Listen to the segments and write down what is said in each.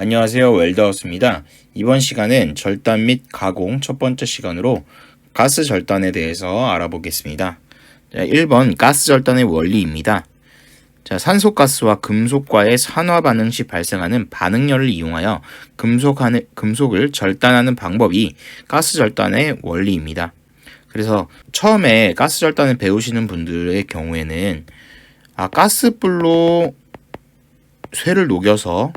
안녕하세요. 웰더하우스입니다. 이번 시간은 절단 및 가공 첫 번째 시간으로 가스 절단에 대해서 알아보겠습니다. 자, 1번 가스 절단의 원리입니다. 자, 산소가스와 금속과의 산화 반응 시 발생하는 반응열을 이용하여 금속을 절단하는 방법이 가스 절단의 원리입니다. 그래서 처음에 가스 절단을 배우시는 분들의 경우에는 가스불로 쇠를 녹여서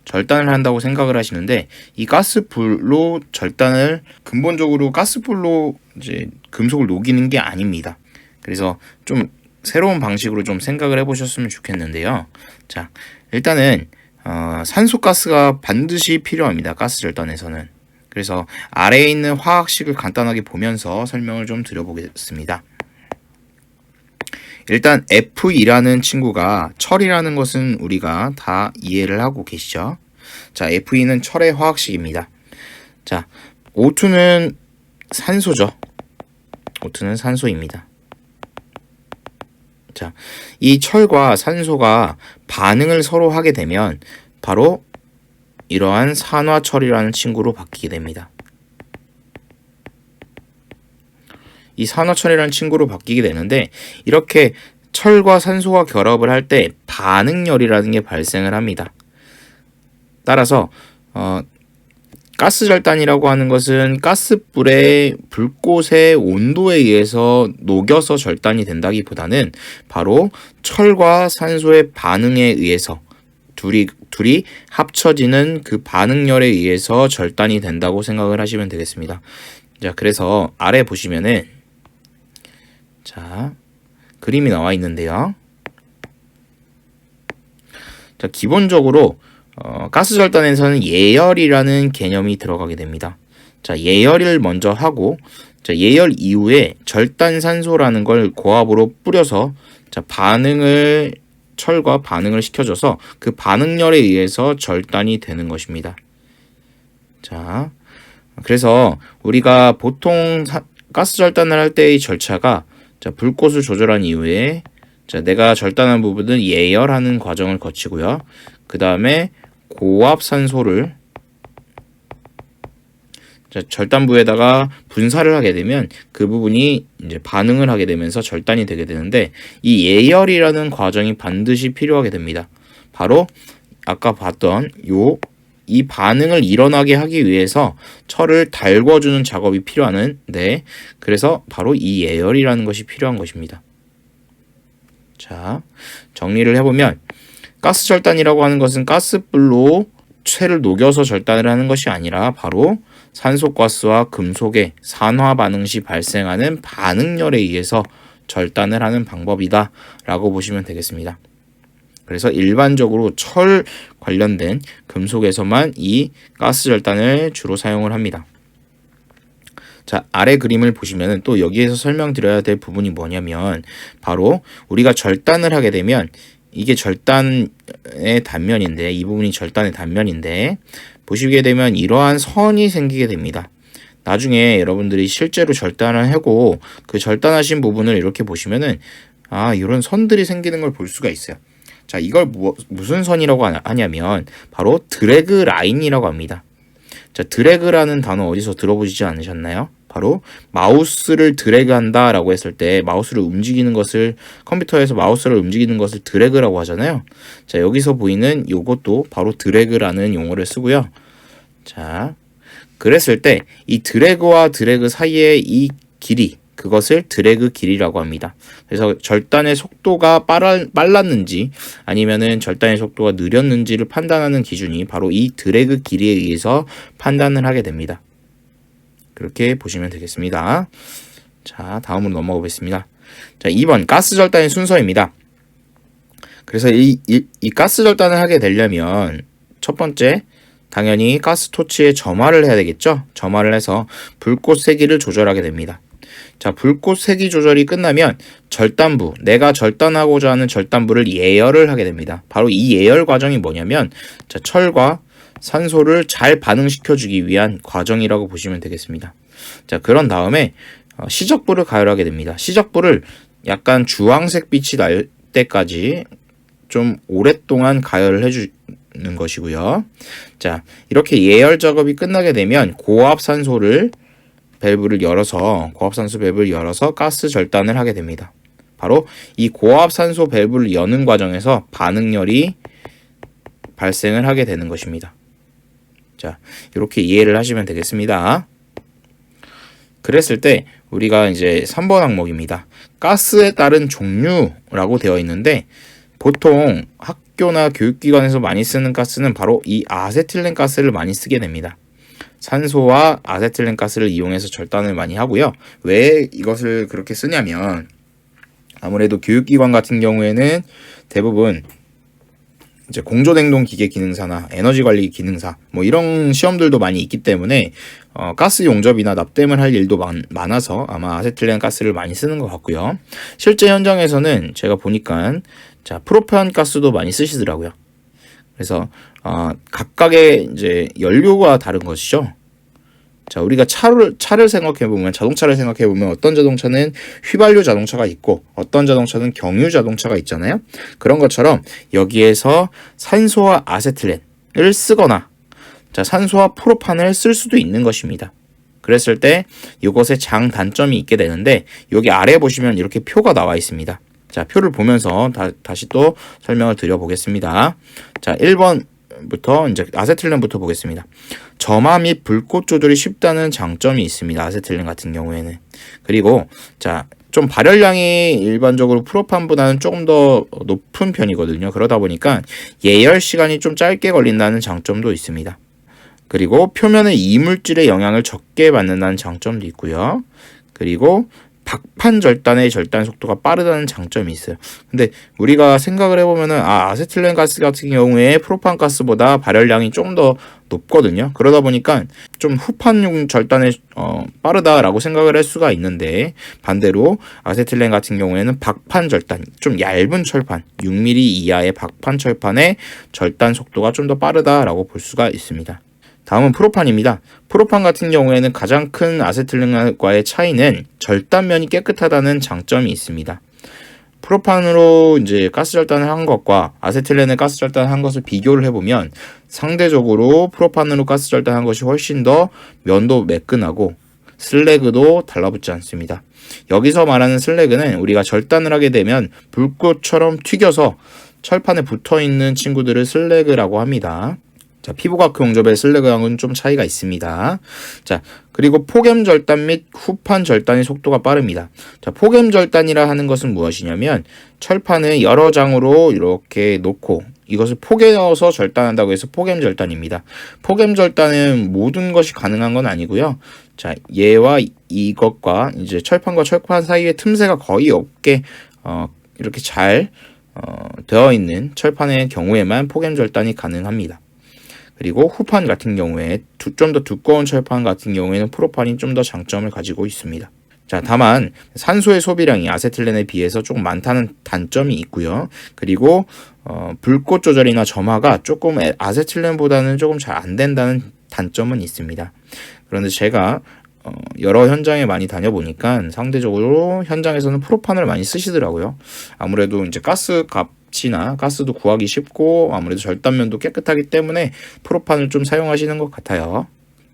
절단을 한다고 생각을 하시는데, 이 가스불로 절단을 근본적으로 가스불로 이제 금속을 녹이는 게 아닙니다. 그래서 좀 새로운 방식으로 좀 생각을 해보셨으면 좋겠는데요. 자, 일단은 산소가스가 반드시 필요합니다. 가스 절단에서는. 그래서 아래에 있는 화학식을 간단하게 보면서 설명을 좀 드려보겠습니다. 일단 F2라는 친구가 철이라는 것은 우리가 다 이해를 하고 계시죠. 자, F2는 철의 화학식입니다. 자, O2는 산소죠. O2는 산소입니다. 자, 이 철과 산소가 반응을 서로 하게 되면 바로 이러한 산화철이라는 친구로 바뀌게 됩니다. 이 산화철이라는 친구로 바뀌게 되는데, 이렇게 철과 산소가 결합을 할 때 반응열이라는 게 발생을 합니다. 따라서 가스 절단이라고 하는 것은 가스불의 불꽃의 온도에 의해서 녹여서 절단이 된다기보다는 바로 철과 산소의 반응에 의해서 둘이 합쳐지는 그 반응열에 의해서 절단이 된다고 생각을 하시면 되겠습니다. 자, 그래서 아래 보시면은 자, 그림이 나와 있는데요. 자, 기본적으로 가스 절단에서는 예열이라는 개념이 들어가게 됩니다. 자, 예열을 먼저 하고, 자, 예열 이후에 절단산소라는 걸 고압으로 뿌려서 철과 반응을 시켜줘서 그 반응열에 의해서 절단이 되는 것입니다. 자, 그래서 우리가 보통 가스 절단을 할 때의 절차가, 자, 불꽃을 조절한 이후에 내가 절단한 부분은 예열하는 과정을 거치고요. 그 다음에 고압 산소를 절단부에다가 분사를 하게 되면 그 부분이 이제 반응을 하게 되면서 절단이 되게 되는데, 이 예열이라는 과정이 반드시 필요하게 됩니다. 바로 아까 봤던 이 반응을 일어나게 하기 위해서 철을 달궈주는 작업이 필요한데, 그래서 바로 이 예열이라는 것이 필요한 것입니다. 자, 정리를 해보면 가스 절단이라고 하는 것은 가스불로 쇠를 녹여서 절단을 하는 것이 아니라 바로 산소가스와 금속의 산화 반응 시 발생하는 반응열에 의해서 절단을 하는 방법이다 라고 보시면 되겠습니다. 그래서 일반적으로 철 관련된 금속에서만 이 가스 절단을 주로 사용을 합니다. 자, 아래 그림을 보시면 또 여기에서 설명드려야 될 부분이 뭐냐면, 바로 우리가 절단을 하게 되면 이게 절단의 단면인데, 이 부분이 절단의 단면인데, 보시게 되면 이러한 선이 생기게 됩니다. 나중에 여러분들이 실제로 절단을 하고 그 절단하신 부분을 이렇게 보시면은 이런 선들이 생기는 걸 볼 수가 있어요. 자, 이걸 무슨 선이라고 하냐면 바로 드래그 라인이라고 합니다. 자, 드래그라는 단어 어디서 들어보시지 않으셨나요? 바로 마우스를 드래그한다 라고 했을 때 마우스를 움직이는 것을, 컴퓨터에서 마우스를 움직이는 것을 드래그라고 하잖아요. 자, 여기서 보이는 요것도 바로 드래그라는 용어를 쓰고요. 자, 그랬을 때 이 드래그와 드래그 사이의 이 길이, 그것을 드래그 길이라고 합니다. 그래서 절단의 속도가 빨랐는지 아니면은 절단의 속도가 느렸는지를 판단하는 기준이 바로 이 드래그 길이에 의해서 판단을 하게 됩니다. 그렇게 보시면 되겠습니다. 자, 다음으로 넘어가 보겠습니다. 자, 2번 가스 절단의 순서입니다. 그래서 이 가스 절단을 하게 되려면 첫 번째, 당연히 가스 토치에 점화를 해야 되겠죠. 점화를 해서 불꽃 세기를 조절하게 됩니다. 자, 불꽃 세기 조절이 끝나면 절단부, 내가 절단하고자 하는 절단부를 예열을 하게 됩니다. 바로 이 예열 과정이 뭐냐면, 자, 철과 산소를 잘 반응시켜주기 위한 과정이라고 보시면 되겠습니다. 자, 그런 다음에 시적부를 가열하게 됩니다. 시적부를 약간 주황색 빛이 날 때까지 좀 오랫동안 가열을 것이고요. 자, 이렇게 예열 작업이 끝나게 되면 고압산소 밸브를 열어서 가스 절단을 하게 됩니다. 바로 이 고압산소 밸브를 여는 과정에서 반응열이 발생을 하게 되는 것입니다. 자, 이렇게 이해를 하시면 되겠습니다. 그랬을 때 우리가 이제 3번 항목입니다. 가스에 따른 종류라고 되어 있는데 보통 학교나 교육기관에서 많이 쓰는 가스는 바로 이 아세틸렌 가스를 많이 쓰게 됩니다. 산소와 아세틸렌 가스를 이용해서 절단을 많이 하고요. 왜 이것을 그렇게 쓰냐면 아무래도 교육기관 같은 경우에는 대부분 이제 공조냉동 기계 기능사나 에너지 관리 기능사 뭐 이런 시험들도 많이 있기 때문에 가스 용접이나 납땜을 할 일도 많아서 아마 아세틸렌 가스를 많이 쓰는 것 같고요. 실제 현장에서는 제가 보니까 자 프로판 가스도 많이 쓰시더라고요. 그래서 각각의 이제 연료가 다른 것이죠. 자, 우리가 차를 생각해보면, 자동차를 생각해보면 어떤 자동차는 휘발유 자동차가 있고 어떤 자동차는 경유 자동차가 있잖아요. 그런 것처럼 여기에서 산소와 아세틸렌을 쓰거나 자, 산소와 프로판을 쓸 수도 있는 것입니다. 그랬을 때 이것에 장단점이 있게 되는데 여기 아래 보시면 이렇게 표가 나와 있습니다. 자, 표를 보면서 다시 또 설명을 드려보겠습니다. 자, 1번부터 이제 아세틸렌부터 보겠습니다. 점화 및 불꽃 조절이 쉽다는 장점이 있습니다. 아세틸렌 같은 경우에는. 그리고 자, 좀 발열량이 일반적으로 프로판보다는 조금 더 높은 편이거든요. 그러다 보니까 예열 시간이 좀 짧게 걸린다는 장점도 있습니다. 그리고 표면의 이물질의 영향을 적게 받는다는 장점도 있고요. 그리고 박판 절단의 절단 속도가 빠르다는 장점이 있어요. 근데 우리가 생각을 해보면은 아세틸렌 가스 같은 경우에 프로판 가스보다 발열량이 좀 더 높거든요. 그러다 보니까 좀 후판용 절단에 빠르다라고 생각을 할 수가 있는데 반대로 아세틸렌 같은 경우에는 박판 절단, 좀 얇은 철판, 6mm 이하의 박판 철판의 절단 속도가 좀 더 빠르다라고 볼 수가 있습니다. 다음은 프로판입니다. 프로판 같은 경우에는 가장 큰 아세틸렌과의 차이는 절단면이 깨끗하다는 장점이 있습니다. 프로판으로 이제 가스 절단을 한 것과 아세틸렌의 가스 절단을 한 것을 비교를 해보면 상대적으로 프로판으로 가스 절단한 것이 훨씬 더 면도 매끈하고 슬래그도 달라붙지 않습니다. 여기서 말하는 슬래그는 우리가 절단을 하게 되면 불꽃처럼 튀겨서 철판에 붙어있는 친구들을 슬래그라고 합니다. 자, 피부과크 용접의 슬래그랑은 좀 차이가 있습니다. 자, 그리고 폭염 절단 및 후판 절단의 속도가 빠릅니다. 자, 폭염 절단이라 하는 것은 무엇이냐면 철판을 여러 장으로 이렇게 놓고 이것을 포개어서 절단한다고 해서 폭염 절단입니다. 폭염 절단은 모든 것이 가능한 건 아니고요. 자, 얘와 이것과 이제 철판과 철판 사이에 틈새가 거의 없게 이렇게 잘 되어 있는 철판의 경우에만 폭염 절단이 가능합니다. 그리고 후판 같은 경우에 좀 더 두꺼운 철판 같은 경우에는 프로판이 좀 더 장점을 가지고 있습니다. 자, 다만 산소의 소비량이 아세틸렌에 비해서 조금 많다는 단점이 있고요. 그리고 불꽃 조절이나 점화가 조금 아세틸렌보다는 조금 잘 안 된다는 단점은 있습니다. 그런데 제가 여러 현장에 많이 다녀보니까 상대적으로 현장에서는 프로판을 많이 쓰시더라고요. 아무래도 이제 가스 값이나 가스도 구하기 쉽고 아무래도 절단면도 깨끗하기 때문에 프로판을 좀 사용하시는 것 같아요.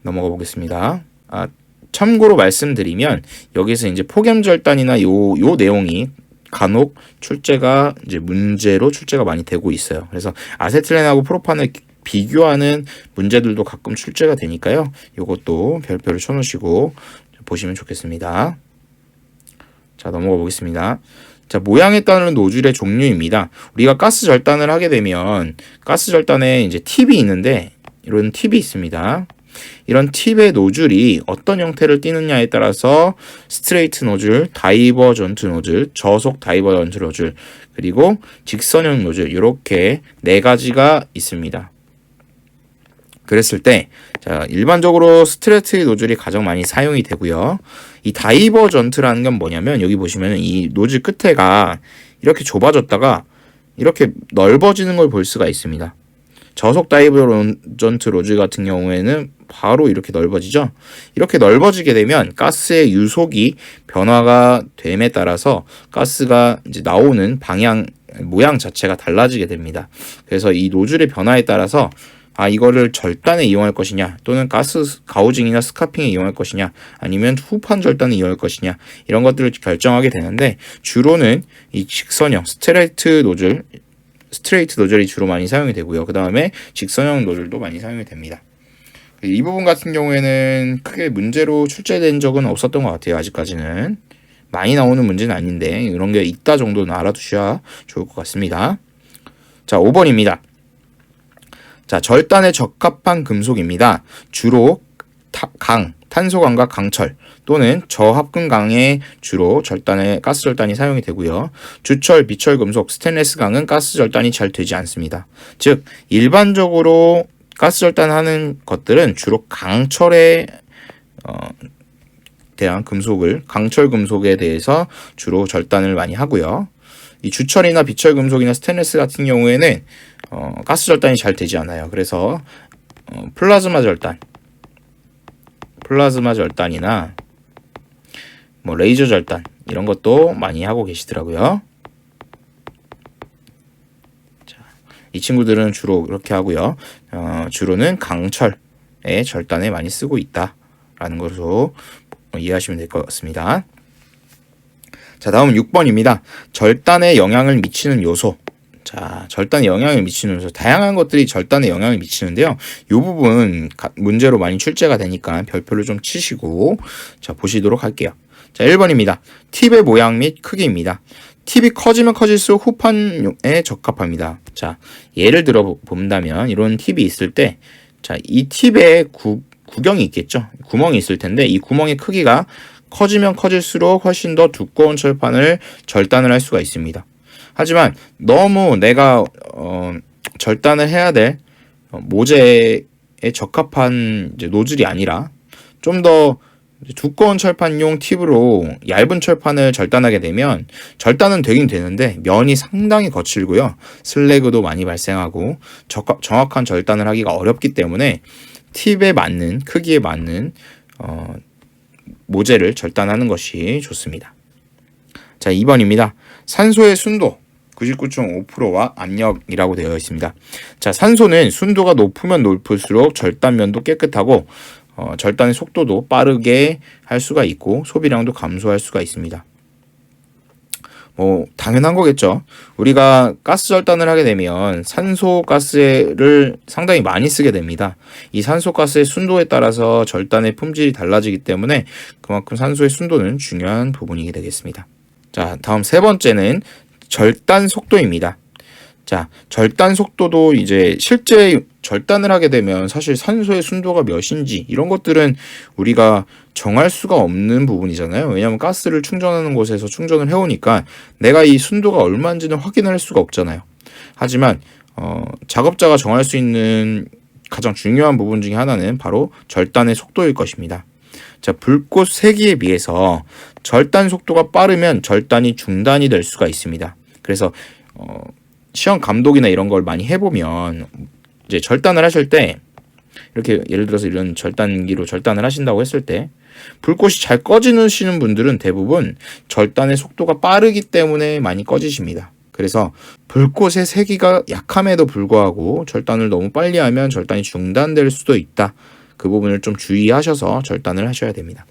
넘어가 보겠습니다. 참고로 말씀드리면 여기서 이제 폭염 절단이나 요 내용이 간혹 출제가 이제 문제로 출제가 많이 되고 있어요. 그래서 아세틸렌하고 프로판을 비교하는 문제들도 가끔 출제가 되니까요. 이것도 별표를 쳐놓으시고 보시면 좋겠습니다. 자, 넘어가 보겠습니다. 자, 모양에 따른 노즐의 종류입니다. 우리가 가스 절단을 하게 되면 가스 절단에 이제 팁이 있는데 이런 팁이 있습니다. 이런 팁의 노즐이 어떤 형태를 띠느냐에 따라서 스트레이트 노즐, 다이버전트 노즐, 저속 다이버전트 노즐, 그리고 직선형 노즐 이렇게 네 가지가 있습니다. 그랬을 때 자, 일반적으로 스트레이트 노즐이 가장 많이 사용이 되고요. 이 다이버전트라는 건 뭐냐면 여기 보시면 이 노즐 끝에가 이렇게 좁아졌다가 이렇게 넓어지는 걸 볼 수가 있습니다. 저속 다이버전트 노즐 같은 경우에는 바로 이렇게 넓어지죠. 이렇게 넓어지게 되면 가스의 유속이 변화가 됨에 따라서 가스가 이제 나오는 방향 모양 자체가 달라지게 됩니다. 그래서 이 노즐의 변화에 따라서 이거를 절단에 이용할 것이냐, 또는 가스 가우징이나 스카핑에 이용할 것이냐, 아니면 후판 절단에 이용할 것이냐, 이런 것들을 결정하게 되는데, 주로는 이 직선형 스트레이트 노즐이 주로 많이 사용이 되고요. 그 다음에 직선형 노즐도 많이 사용이 됩니다. 이 부분 같은 경우에는 크게 문제로 출제된 적은 없었던 것 같아요. 아직까지는 많이 나오는 문제는 아닌데 이런 게 있다 정도는 알아두셔야 좋을 것 같습니다. 자, 5번입니다. 자, 절단에 적합한 금속입니다. 주로 탄소광과 강철 또는 저합금강에 주로 가스 절단이 사용이 되고요. 주철, 비철 금속, 스테인리스 강은 가스 절단이 잘 되지 않습니다. 즉, 일반적으로 가스 절단하는 것들은 주로 강철에 대한 강철 금속에 대해서 주로 절단을 많이 하고요. 이 주철이나 비철 금속이나 스테인리스 같은 경우에는 가스 절단이 잘 되지 않아요. 그래서 플라즈마 절단이나 레이저 절단 이런 것도 많이 하고 계시더라고요. 자, 이 친구들은 주로 그렇게 하고요. 주로는 강철의 절단에 많이 쓰고 있다라는 것으로 이해하시면 될 것 같습니다. 자, 다음 6번입니다. 절단에 영향을 미치는 요소. 자, 절단에 영향을 미치는 요소. 다양한 것들이 절단에 영향을 미치는데요. 이 부분 문제로 많이 출제가 되니까 별표를 좀 치시고 자, 보시도록 할게요. 자, 1번입니다. 팁의 모양 및 크기입니다. 팁이 커지면 커질수록 후판에 적합합니다. 자, 예를 들어 본다면 이런 팁이 있을 때, 자, 이 팁에 구경이 있겠죠. 구멍이 있을 텐데 이 구멍의 크기가 커지면 커질수록 훨씬 더 두꺼운 철판을 절단을 할 수가 있습니다. 하지만 너무 내가 절단을 해야 될 모재에 적합한 노즐이 아니라 좀 더 두꺼운 철판용 팁으로 얇은 철판을 절단하게 되면 절단은 되긴 되는데 면이 상당히 거칠고요. 슬래그도 많이 발생하고 정확한 절단을 하기가 어렵기 때문에 팁에 맞는 크기에 맞는 모재를 절단하는 것이 좋습니다. 자, 2번입니다. 산소의 순도 99.5%와 압력이라고 되어 있습니다. 자, 산소는 순도가 높으면 높을수록 절단면도 깨끗하고 절단의 속도도 빠르게 할 수가 있고 소비량도 감소할 수가 있습니다. 당연한 거겠죠. 우리가 가스 절단을 하게 되면 산소가스를 상당히 많이 쓰게 됩니다. 이 산소가스의 순도에 따라서 절단의 품질이 달라지기 때문에 그만큼 산소의 순도는 중요한 부분이 되겠습니다. 자, 다음 세 번째는 절단 속도입니다. 자, 절단 속도도 이제 실제 절단을 하게 되면 사실 산소의 순도가 몇인지 이런 것들은 우리가 정할 수가 없는 부분이잖아요. 왜냐하면 가스를 충전하는 곳에서 충전을 해오니까 내가 이 순도가 얼마인지는 확인할 수가 없잖아요. 하지만 작업자가 정할 수 있는 가장 중요한 부분 중에 하나는 바로 절단의 속도일 것입니다. 자, 불꽃 세기에 비해서 절단 속도가 빠르면 절단이 중단이 될 수가 있습니다. 그래서 시험 감독이나 이런 걸 많이 해보면 이제 절단을 하실 때 이렇게 예를 들어서 이런 절단기로 절단을 하신다고 했을 때 불꽃이 잘 꺼지시는 분들은 대부분 절단의 속도가 빠르기 때문에 많이 꺼지십니다. 그래서 불꽃의 세기가 약함에도 불구하고 절단을 너무 빨리 하면 절단이 중단될 수도 있다. 그 부분을 좀 주의하셔서 절단을 하셔야 됩니다.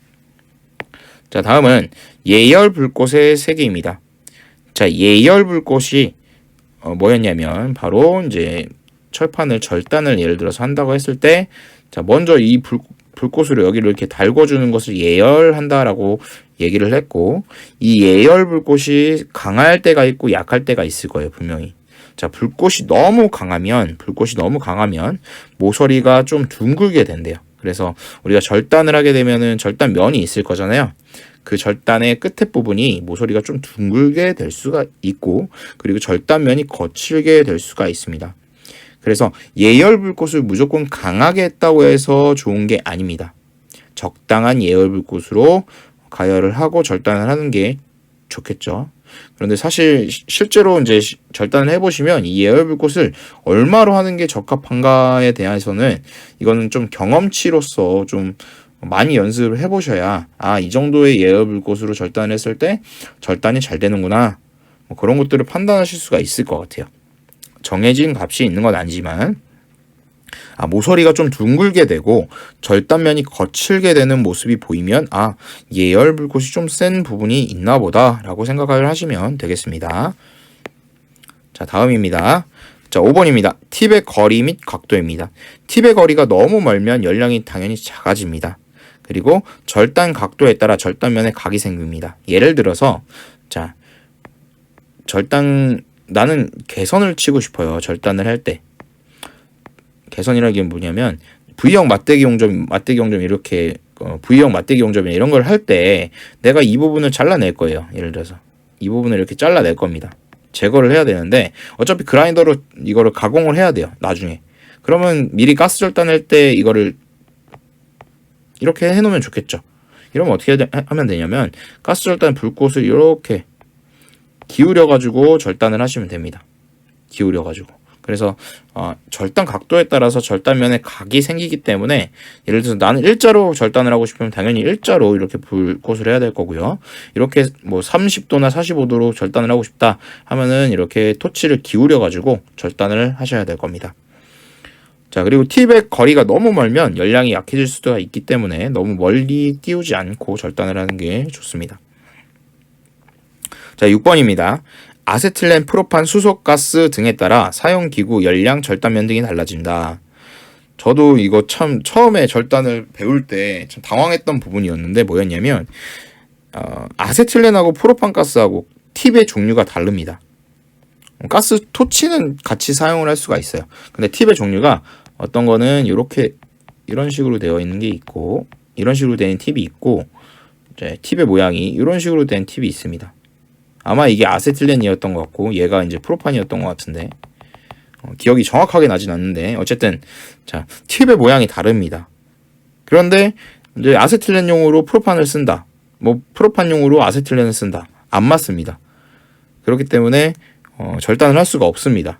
자, 다음은 예열 불꽃의 세기입니다. 자, 예열 불꽃이 뭐였냐면 바로 이제 철판을 절단을 예를 들어서 한다고 했을 때, 자, 먼저 이 불꽃으로 여기를 이렇게 달궈주는 것을 예열한다라고 얘기를 했고, 이 예열 불꽃이 강할 때가 있고 약할 때가 있을 거예요, 분명히. 자, 불꽃이 너무 강하면 모서리가 좀 둥글게 된대요. 그래서 우리가 절단을 하게 되면은 절단면이 있을 거잖아요. 그 절단의 끝에 부분이 모서리가 좀 둥글게 될 수가 있고, 그리고 절단면이 거칠게 될 수가 있습니다. 그래서 예열 불꽃을 무조건 강하게 했다고 해서 좋은 게 아닙니다. 적당한 예열 불꽃으로 가열을 하고 절단을 하는 게 좋겠죠. 그런데 사실 실제로 이제 절단을 해보시면 이 예열 불꽃을 얼마로 하는 게 적합한가에 대해서는 이거는 좀 경험치로서 좀 많이 연습을 해보셔야 이 정도의 예열 불꽃으로 절단을 했을 때 절단이 잘 되는구나, 뭐 그런 것들을 판단하실 수가 있을 것 같아요. 정해진 값이 있는 건 아니지만 모서리가 좀 둥글게 되고 절단면이 거칠게 되는 모습이 보이면 예열 불꽃이 좀 센 부분이 있나 보다 라고 생각을 하시면 되겠습니다. 자, 다음입니다. 자, 5번입니다. 팁의 거리 및 각도입니다. 팁의 거리가 너무 멀면 열량이 당연히 작아집니다. 그리고 절단 각도에 따라 절단면에 각이 생깁니다. 예를 들어서 나는 개선을 치고 싶어요. 절단을 할 때. 개선이라는 게 뭐냐면 V형 맞대기 용접 이렇게 V형 맞대기 용접이나 이런 걸 할 때 내가 이 부분을 잘라낼 거예요. 예를 들어서 이 부분을 이렇게 잘라낼 겁니다. 제거를 해야 되는데 어차피 그라인더로 이거를 가공을 해야 돼요. 나중에. 그러면 미리 가스 절단할 때 이거를 이렇게 해놓으면 좋겠죠. 이러면 어떻게 하면 되냐면 가스 절단 불꽃을 이렇게 기울여가지고 절단을 하시면 됩니다. 기울여가지고. 그래서 절단 각도에 따라서 절단면에 각이 생기기 때문에 예를 들어서 나는 일자로 절단을 하고 싶으면 당연히 일자로 이렇게 불꽃을 해야 될 거고요. 이렇게 뭐 30도나 45도로 절단을 하고 싶다 하면은 이렇게 토치를 기울여 가지고 절단을 하셔야 될 겁니다. 자, 그리고 팁의 거리가 너무 멀면 열량이 약해질 수도 있기 때문에 너무 멀리 띄우지 않고 절단을 하는 게 좋습니다. 자, 6번입니다. 아세틸렌, 프로판, 수소가스 등에 따라 사용기구, 열량, 절단면 등이 달라진다. 저도 이거 참 처음에 절단을 배울 때 참 당황했던 부분이었는데 뭐였냐면 아세틸렌하고 프로판가스하고 팁의 종류가 다릅니다. 가스 토치는 같이 사용을 할 수가 있어요. 근데 팁의 종류가 어떤 거는 이런 식으로 되어 있는 게 있고 이런 식으로 된 팁이 있고 이제 팁의 모양이 이런 식으로 된 팁이 있습니다. 아마 이게 아세틸렌이었던 것 같고 얘가 이제 프로판이었던 것 같은데 기억이 정확하게 나진 않는데 어쨌든 자, 팁의 모양이 다릅니다. 그런데 이제 아세틸렌용으로 프로판을 쓴다. 뭐 프로판용으로 아세틸렌을 쓴다. 안 맞습니다. 그렇기 때문에 절단을 할 수가 없습니다.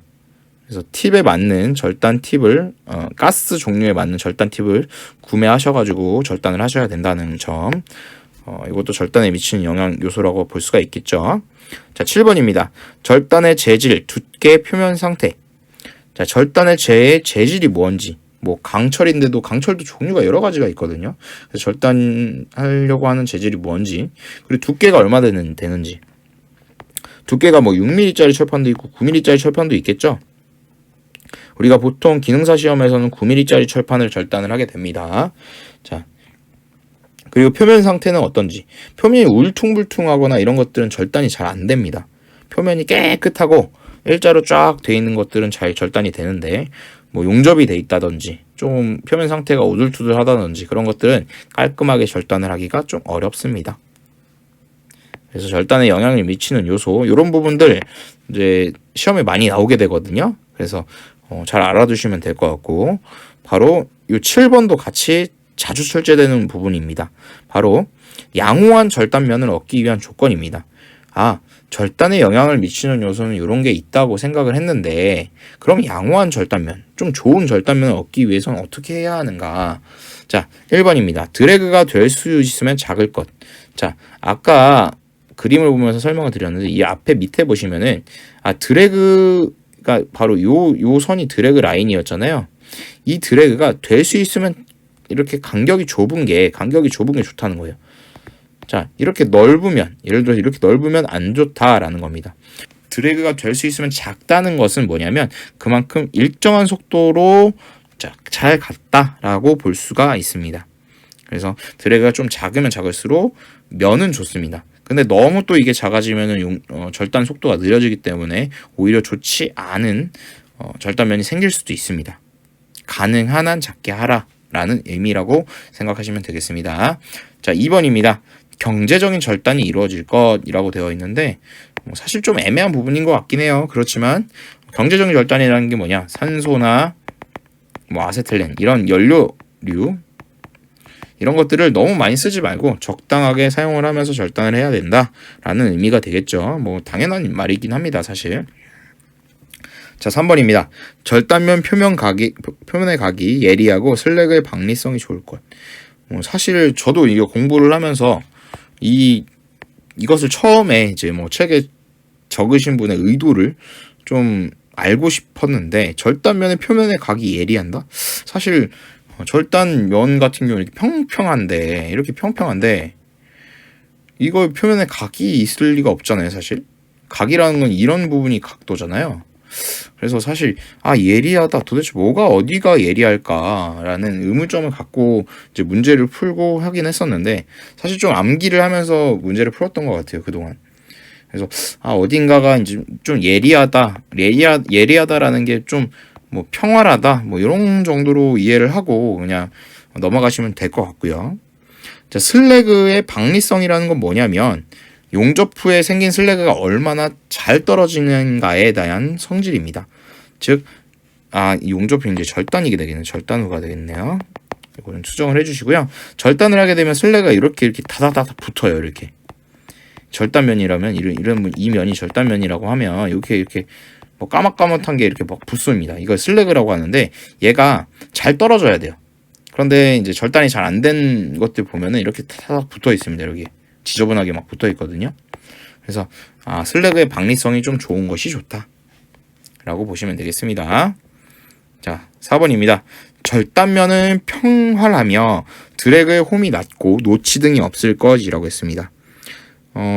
그래서 팁에 맞는 절단 팁을 가스 종류에 맞는 절단 팁을 구매하셔가지고 절단을 하셔야 된다는 점. 이것도 절단에 미치는 영향 요소라고 볼 수가 있겠죠. 자, 7번입니다. 절단의 재질, 두께, 표면 상태. 자, 절단의 재질이 뭔지. 뭐 강철인데도 강철도 종류가 여러 가지가 있거든요. 그래서 절단하려고 하는 재질이 뭔지, 그리고 두께가 얼마 되는지. 두께가 뭐 6mm짜리 철판도 있고 9mm짜리 철판도 있겠죠. 우리가 보통 기능사 시험에서는 9mm짜리 철판을 절단을 하게 됩니다. 자, 그리고 표면 상태는 어떤지. 표면이 울퉁불퉁하거나 이런 것들은 절단이 잘 안 됩니다. 표면이 깨끗하고 일자로 쫙 돼 있는 것들은 잘 절단이 되는데 뭐 용접이 돼 있다든지 좀 표면 상태가 우둘투둘하다든지 그런 것들은 깔끔하게 절단을 하기가 좀 어렵습니다. 그래서 절단에 영향을 미치는 요소 이런 부분들 이제 시험에 많이 나오게 되거든요. 그래서 잘 알아두시면 될 것 같고 바로 이 7번도 같이 자주 출제되는 부분입니다. 바로 양호한 절단면을 얻기 위한 조건입니다. 절단에 영향을 미치는 요소는 이런 게 있다고 생각을 했는데 그럼 양호한 절단면, 좀 좋은 절단면을 얻기 위해서는 어떻게 해야 하는가? 자, 1번입니다. 드래그가 될 수 있으면 작을 것. 자, 아까 그림을 보면서 설명을 드렸는데 이 앞에 밑에 보시면은 드래그가 바로 요 선이 드래그 라인이었잖아요. 이 드래그가 될 수 있으면 이렇게 간격이 좁은 게 좋다는 거예요. 자, 이렇게 넓으면, 예를 들어서 이렇게 넓으면 안 좋다라는 겁니다. 드래그가 될 수 있으면 작다는 것은 뭐냐면 그만큼 일정한 속도로 잘 갔다라고 볼 수가 있습니다. 그래서 드래그가 좀 작으면 작을수록 면은 좋습니다. 근데 너무 또 이게 작아지면은 절단 속도가 느려지기 때문에 오히려 좋지 않은 절단면이 생길 수도 있습니다. 가능한 한 작게 하라라는 의미라고 생각하시면 되겠습니다. 자, 2번입니다. 경제적인 절단이 이루어질 것이라고 되어 있는데 사실 좀 애매한 부분인 것 같긴 해요. 그렇지만 경제적인 절단이라는 게 뭐냐? 산소나 뭐 아세틸렌 이런 연료류 이런 것들을 너무 많이 쓰지 말고 적당하게 사용을 하면서 절단을 해야 된다라는 의미가 되겠죠. 뭐 당연한 말이긴 합니다, 사실. 자, 3번입니다. 절단면 표면의 각이 예리하고 슬랙의 박리성이 좋을 것. 사실 저도 이거 공부를 하면서 이것을 처음에 이제 뭐 책에 적으신 분의 의도를 좀 알고 싶었는데, 절단면의 표면에 각이 예리한다? 사실 절단면 같은 경우는 이렇게 평평한데 이거 표면에 각이 있을 리가 없잖아요. 사실 각이라는 건 이런 부분이 각도잖아요. 그래서 사실 예리하다, 도대체 뭐가 어디가 예리할까라는 의문점을 갖고 이제 문제를 풀고 하긴 했었는데, 사실 좀 암기를 하면서 문제를 풀었던 것 같아요, 그동안. 그래서 어딘가가 이제 좀 예리하다라는 게 좀 뭐 평활하다 뭐 이런 정도로 이해를 하고 그냥 넘어가시면 될 것 같고요. 자, 슬래그의 방리성이라는 건 뭐냐면 용접 후에 생긴 슬래그가 얼마나 잘 떨어지는가에 대한 성질입니다. 즉, 용접 후 이제 절단 후가 되겠네요. 이거는 수정을 해주시고요. 절단을 하게 되면 슬래그가 이렇게 다다다다 붙어요. 이렇게 절단면이라면 이 면이 절단면이라고 하면 이렇게 뭐 까맣까맣한 게 이렇게 막 붙습니다. 이걸 슬래그라고 하는데 얘가 잘 떨어져야 돼요. 그런데 이제 절단이 잘 안 된 것들 보면은 이렇게 타닥 붙어 있습니다. 여기 지저분하게 막 붙어 있거든요. 그래서 슬래그의 방리성이 좀 좋은 것이 좋다라고 보시면 되겠습니다. 자, 4번입니다. 절단면은 평활하며 드래그의 홈이 낮고 노치 등이 없을 것이라고 했습니다.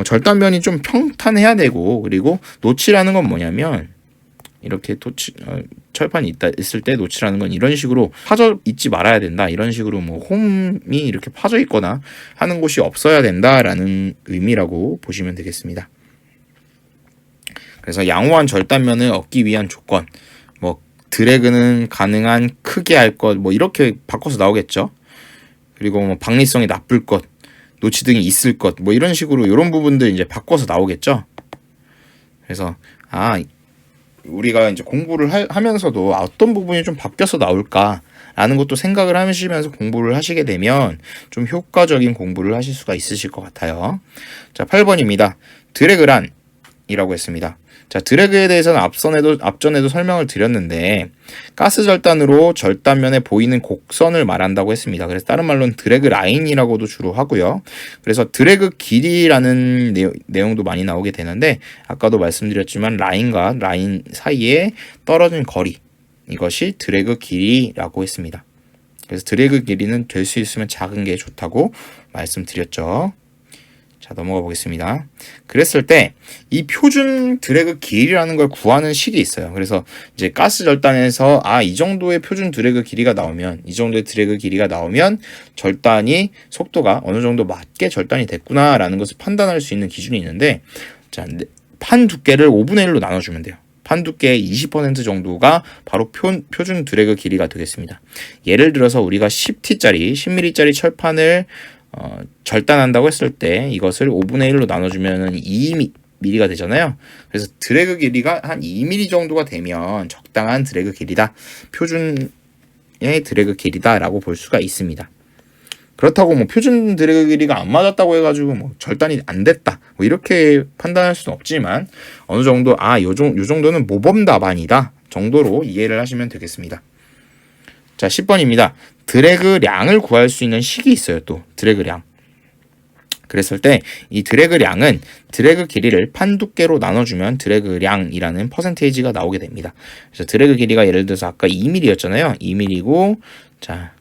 절단면이 좀 평탄해야 되고, 그리고 노치라는 건 뭐냐면 이렇게 철판이 있을 때 노치라는 건 이런 식으로 파져 있지 말아야 된다, 이런 식으로 뭐 홈이 이렇게 파져 있거나 하는 곳이 없어야 된다라는 의미라고 보시면 되겠습니다. 그래서 양호한 절단면을 얻기 위한 조건, 뭐 드래그는 가능한 크게 할 것, 뭐 이렇게 바꿔서 나오겠죠. 그리고 뭐 방리성이 나쁠 것, 노치 등이 있을 것, 뭐 이런 식으로 이런 부분들 이제 바꿔서 나오겠죠. 그래서 우리가 이제 공부를 하면서도 어떤 부분이 좀 바뀌어서 나올까라는 것도 생각을 하시면서 공부를 하시게 되면 좀 효과적인 공부를 하실 수가 있으실 것 같아요. 자, 8번입니다. 드래그란이라고 했습니다. 자, 드래그에 대해서는 앞전에도 설명을 드렸는데 가스 절단으로 절단면에 보이는 곡선을 말한다고 했습니다. 그래서 다른 말로는 드래그 라인이라고도 주로 하고요. 그래서 드래그 길이라는 내용도 많이 나오게 되는데, 아까도 말씀드렸지만 라인과 라인 사이에 떨어진 거리, 이것이 드래그 길이라고 했습니다. 그래서 드래그 길이는 될 수 있으면 작은 게 좋다고 말씀드렸죠. 자, 넘어가 보겠습니다. 그랬을 때 이 표준 드래그 길이라는 걸 구하는 식이 있어요. 그래서 이제 가스 절단에서 이 정도의 표준 드래그 길이가 나오면, 이 정도의 드래그 길이가 나오면 절단이 속도가 어느 정도 맞게 절단이 됐구나라는 것을 판단할 수 있는 기준이 있는데, 자, 판 두께를 5분의 1로 나눠주면 돼요. 판 두께의 20% 정도가 바로 표준 드래그 길이가 되겠습니다. 예를 들어서 우리가 10mm짜리 철판을 절단한다고 했을 때 이것을 5분의 1로 나눠주면 2mm가 되잖아요. 그래서 드래그 길이가 한 2mm 정도가 되면 적당한 드래그 길이다, 표준의 드래그 길이다라고 볼 수가 있습니다. 그렇다고 뭐 표준 드래그 길이가 안 맞았다고 해가지고 뭐 절단이 안 됐다, 뭐 이렇게 판단할 수는 없지만 어느 정도 요 정도는 모범 답안이다 정도로 이해를 하시면 되겠습니다. 자, 10번입니다. 드래그량을 구할 수 있는 식이 있어요. 또 드래그량. 그랬을 때 이 드래그량은 드래그 길이를 판 두께로 나눠주면 드래그량이라는 퍼센테이지가 나오게 됩니다. 그래서 드래그 길이가 예를 들어서 아까 2mm였잖아요. 2mm고, 자,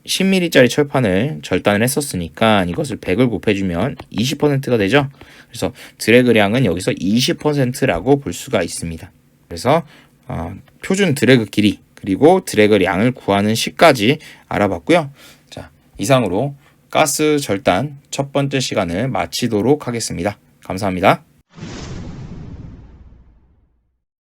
10mm짜리 철판을 절단을 했었으니까 이것을 100을 곱해주면 20%가 되죠. 그래서 드래그량은 여기서 20%라고 볼 수가 있습니다. 그래서 표준 드래그 길이 그리고 드래그량을 구하는 식까지 알아봤고요. 자, 이상으로 가스 절단 첫 번째 시간을 마치도록 하겠습니다. 감사합니다.